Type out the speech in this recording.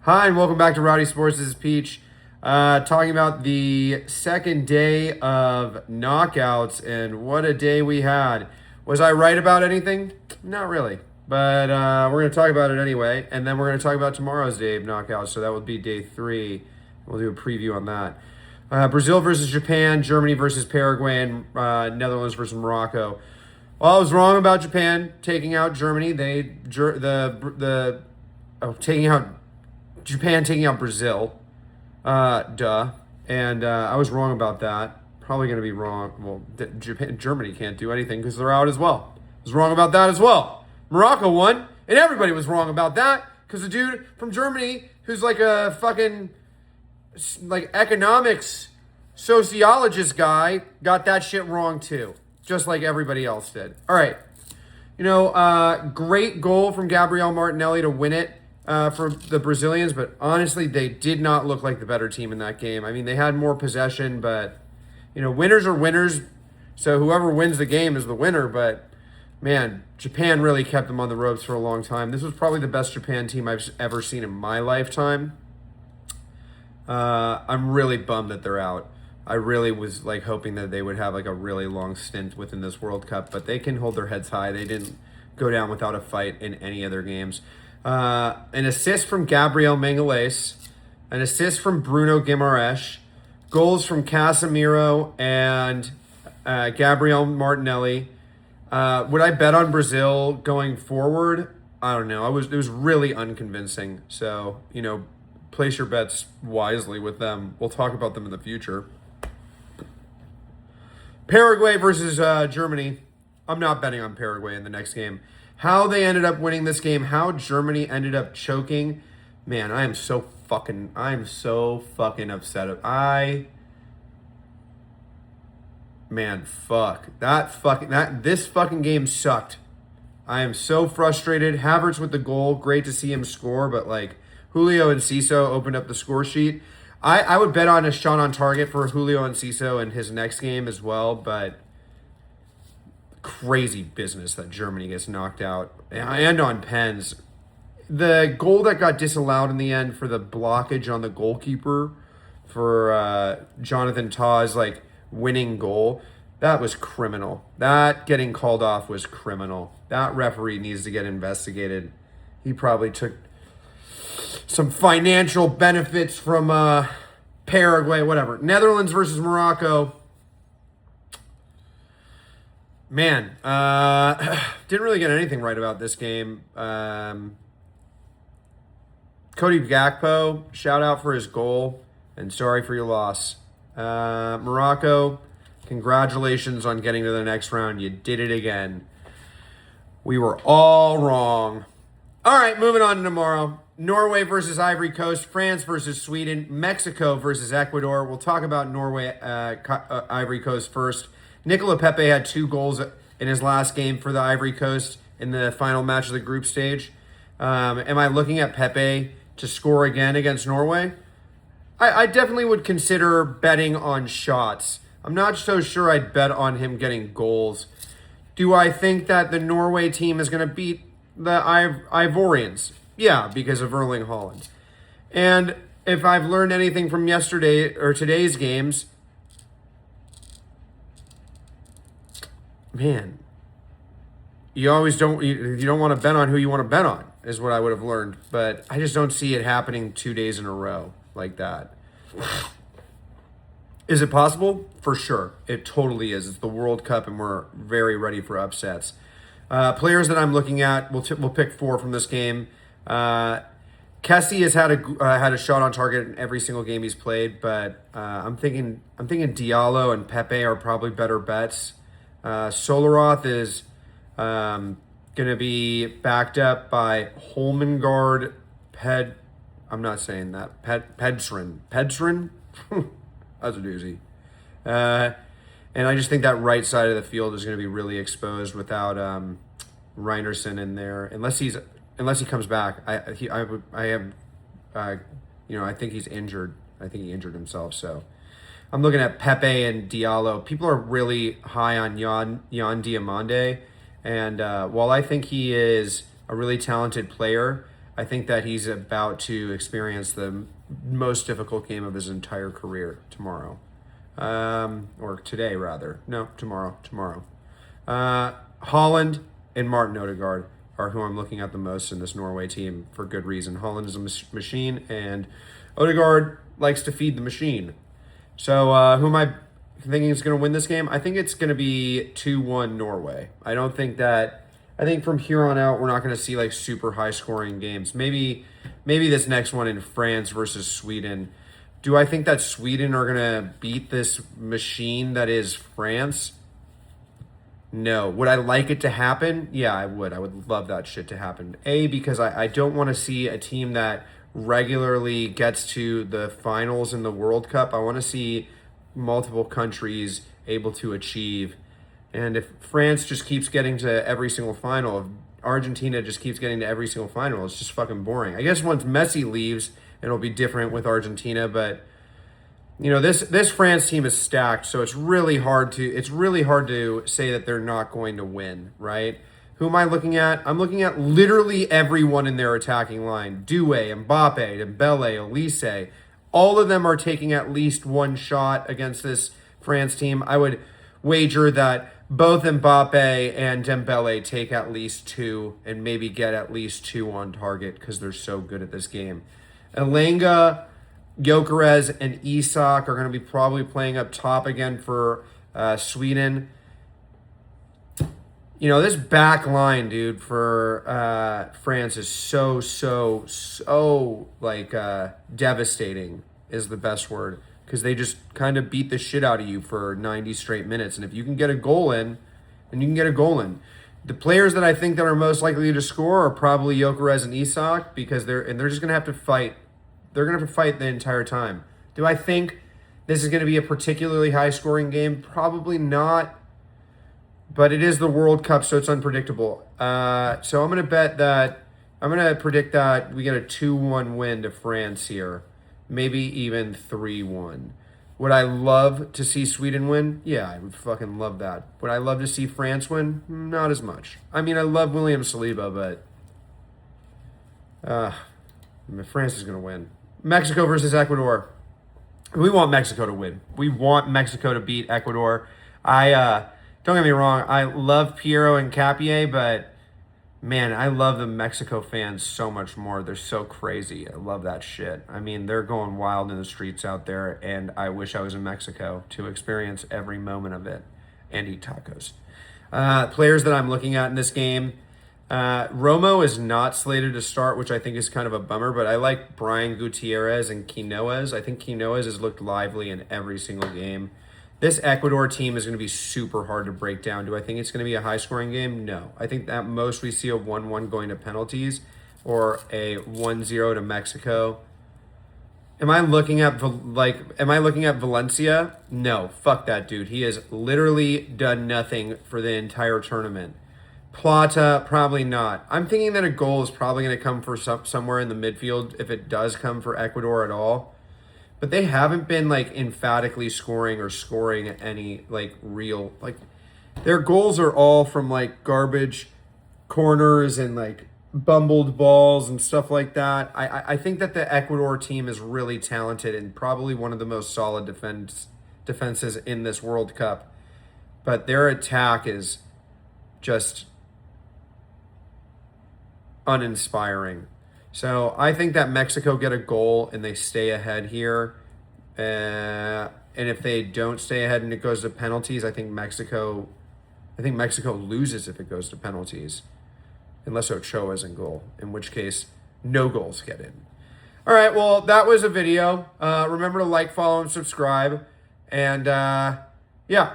Hi, and welcome back to Rowdy Sports. This is Peach. Talking about the second day of knockouts, and what a day we had. Was I right about anything? Not really. But we're going to talk about it anyway, and then we're going to talk about tomorrow's day of knockouts, so that would be day 3. We'll do a preview on that. Brazil versus Japan, Germany versus Paraguay, and Netherlands versus Morocco. Well, I was wrong about Japan taking out Germany. Japan taking out Brazil. And I was wrong about that. Probably going to be wrong. Well, Germany can't do anything because they're out as well. I was wrong about that as well. Morocco won, and everybody was wrong about that because the dude from Germany, who's like a fucking economics sociologist guy, got that shit wrong too, just like everybody else did. All right. Great goal from Gabriel Martinelli to win it for the Brazilians, but honestly, they did not look like the better team in that game. I mean, they had more possession, but, winners are winners, so whoever wins the game is the winner, but, man, Japan really kept them on the ropes for a long time. This was probably the best Japan team I've ever seen in my lifetime. I'm really bummed that they're out. I really was hoping that they would have a really long stint within this World Cup, but they can hold their heads high. They didn't go down without a fight in any other games. An assist from Gabriel Magalhaes, an assist from Bruno Guimaraes, goals from Casemiro and Gabriel Martinelli. Would I bet on Brazil going forward? I don't know. It was really unconvincing. So, place your bets wisely with them. We'll talk about them in the future. Paraguay versus Germany. I'm not betting on Paraguay in the next game. How they ended up winning this game, how Germany ended up choking, man, I'm so fucking upset. This fucking game sucked. I am so frustrated. Havertz with the goal, great to see him score, but Julio Enciso opened up the score sheet. I would bet on a shot on target for Julio Enciso in his next game as well, but crazy business that Germany gets knocked out. And on pens. The goal that got disallowed in the end for the blockage on the goalkeeper for Jonathan Tah's winning goal, that was criminal. That getting called off was criminal. That referee needs to get investigated. He probably took some financial benefits from Paraguay, whatever. Netherlands versus Morocco. Man, didn't really get anything right about this game. Cody Gakpo, shout out for his goal, and sorry for your loss. Morocco, congratulations on getting to the next round. You did it again. We were all wrong. All right, moving on to tomorrow. Norway versus Ivory Coast, France versus Sweden, Mexico versus Ecuador. We'll talk about Norway, Ivory Coast first. Nicola Pepe had 2 goals in his last game for the Ivory Coast in the final match of the group stage. Am I looking at Pepe to score again against Norway? I definitely would consider betting on shots. I'm not so sure I'd bet on him getting goals. Do I think that the Norway team is going to beat the Ivorians? Yeah, because of Erling Haaland. And if I've learned anything from yesterday or today's games, man, you don't want to bet on who you want to bet on, is what I would have learned. But I just don't see it happening 2 days in a row like that. Is it possible? For sure. It totally is. It's the World Cup, and we're very ready for upsets. Players that I'm looking at, we'll pick 4 from this game. Kessie has had a shot on target in every single game he's played, but I'm thinking Diallo and Pepe are probably better bets. Solaroth is going to be backed up by Holmengard I'm not saying that. Pedstrin? That's a doozy. And I just think that right side of the field is going to be really exposed without Reinerson in there, unless he comes back. I think he's injured. I think he injured himself. So I'm looking at Pepe and Diallo. People are really high on Yan Diomande, and while I think he is a really talented player, I think that he's about to experience the most difficult game of his entire career tomorrow. Or today, rather. No, tomorrow. Holland and Martin Odegaard are who I'm looking at the most in this Norway team for good reason. Holland is a machine, and Odegaard likes to feed the machine. So who am I thinking is going to win this game? I think it's going to be 2-1 Norway. I think from here on out, we're not going to see like super high scoring games. Maybe this next one in France versus Sweden. Do I think that Sweden are going to beat this machine that is France? No. Would I like it to happen? Yeah, I would. I would love that shit to happen. Because I don't want to see a team that regularly gets to the finals in the World Cup. I want to see multiple countries able to achieve. And if France just keeps getting to every single final, if Argentina just keeps getting to every single final, it's just fucking boring. I guess once Messi leaves, it'll be different with Argentina, but you know, this France team is stacked, so it's really hard to say that they're not going to win, right? Who am I looking at? I'm looking at literally everyone in their attacking line. Doué, Mbappe, Dembele, Olise. All of them are taking at least one shot against this France team. I would wager that both Mbappe and Dembele take at least 2 and maybe get at least 2 on target because they're so good at this game. Elanga, Gyökeres, and Isak are going to be probably playing up top again for Sweden. You know, this back line, dude, for France is so like devastating is the best word, because they just kind of beat the shit out of you for 90 straight minutes. And if you can get a goal in, then you can get a goal in. The players that I think that are most likely to score are probably Gyökeres and Isak, because they're just going to have to fight. They're going to have to fight the entire time. Do I think this is going to be a particularly high-scoring game? Probably not. But it is the World Cup, so it's unpredictable. So I'm going to predict that we get a 2-1 win to France here. Maybe even 3-1. Would I love to see Sweden win? Yeah, I would fucking love that. Would I love to see France win? Not as much. I mean, I love William Saliba, but France is going to win. Mexico versus Ecuador. We want Mexico to win. We want Mexico to beat Ecuador. Don't get me wrong, I love Piero and Capier, but man, I love the Mexico fans so much more. They're so crazy. I love that shit. I mean, they're going wild in the streets out there, and I wish I was in Mexico to experience every moment of it and eat tacos. Players that I'm looking at in this game, Romo is not slated to start, which I think is kind of a bummer, but I like Brian Gutierrez and Quinones. I think Quinones has looked lively in every single game. This Ecuador team is going to be super hard to break down. Do I think it's going to be a high-scoring game? No. I think at most we see a 1-1 going to penalties or a 1-0 to Mexico. Am I looking at Valencia? No. Fuck that dude. He has literally done nothing for the entire tournament. Plata, probably not. I'm thinking that a goal is probably going to come for somewhere in the midfield if it does come for Ecuador at all. But they haven't been like emphatically scoring any like real, like their goals are all from like garbage corners and like bumbled balls and stuff like that. I think that the Ecuador team is really talented and probably one of the most solid defenses in this World Cup. But their attack is just uninspiring. So I think that Mexico get a goal and they stay ahead here. And if they don't stay ahead and it goes to penalties, I think Mexico loses if it goes to penalties. Unless Ochoa's in goal, in which case no goals get in. All right, well, that was a video. Remember to like, follow, and subscribe. And yeah.